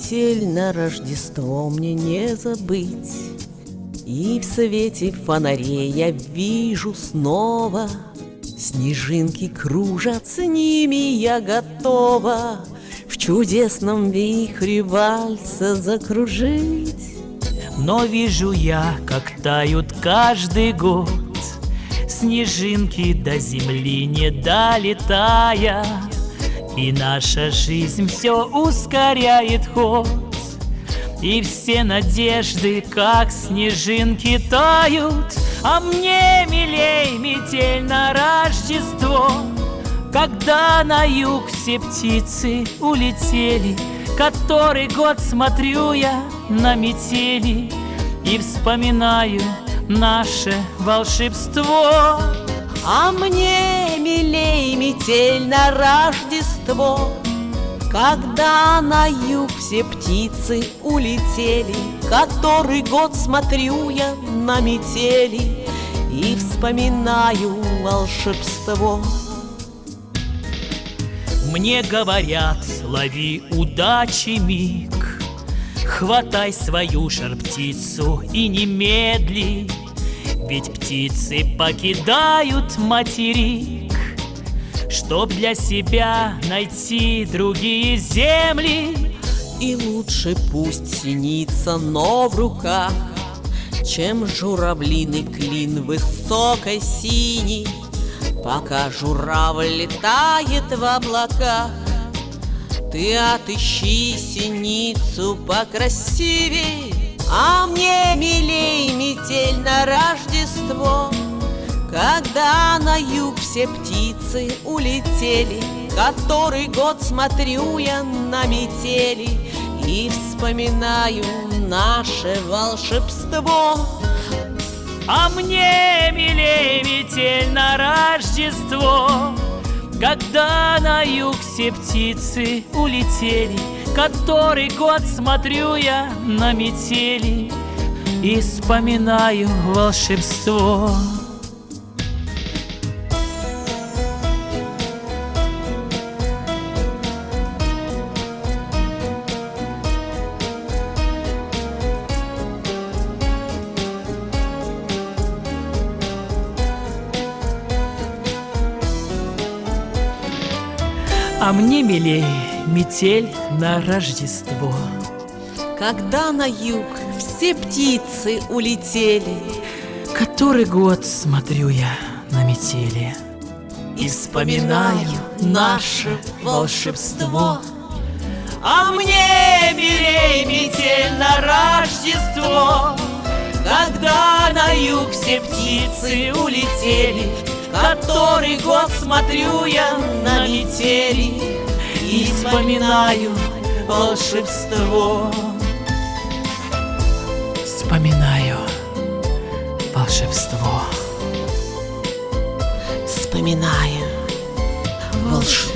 метель на Рождество мне не забыть. И в свете фонарей я вижу снова снежинки кружат, с ними я готова в чудесном вихре вальса закружить. Но вижу я, как тают каждый год снежинки до земли не долетая, и наша жизнь все ускоряет ход, и все надежды, как снежинки, тают. А мне милей метель на Рождество, когда на юг все птицы улетели. Который год смотрю я на метели и вспоминаю наше волшебство. А мне милей метель на Рождество, когда на юг все птицы улетели. Который год смотрю я на метели и вспоминаю волшебство. Мне говорят, лови удачи миг, хватай свою жар-птицу и не медли, ведь птицы покидают материк, чтоб для себя найти другие земли. И лучше пусть синица, но в руках, чем журавлиный клин высокой синий. Пока журавль летает в облаках, ты отыщи синицу покрасивей. А мне милей метель на Рождество, когда на юг все птицы улетели. Который год смотрю я на метели и вспоминаю наше волшебство. А мне милей метель на Рождество, когда на юг все птицы улетели. Который год смотрю я на метели и вспоминаю волшебство. А мне милей метель на Рождество, когда на юг все птицы улетели. Который год смотрю я на метели и вспоминаю наше волшебство. А мне милей метель на Рождество, когда на юг все птицы улетели. Который год смотрю я на метели и вспоминаю волшебство. Вспоминаю волшебство. Вспоминаю волшебство.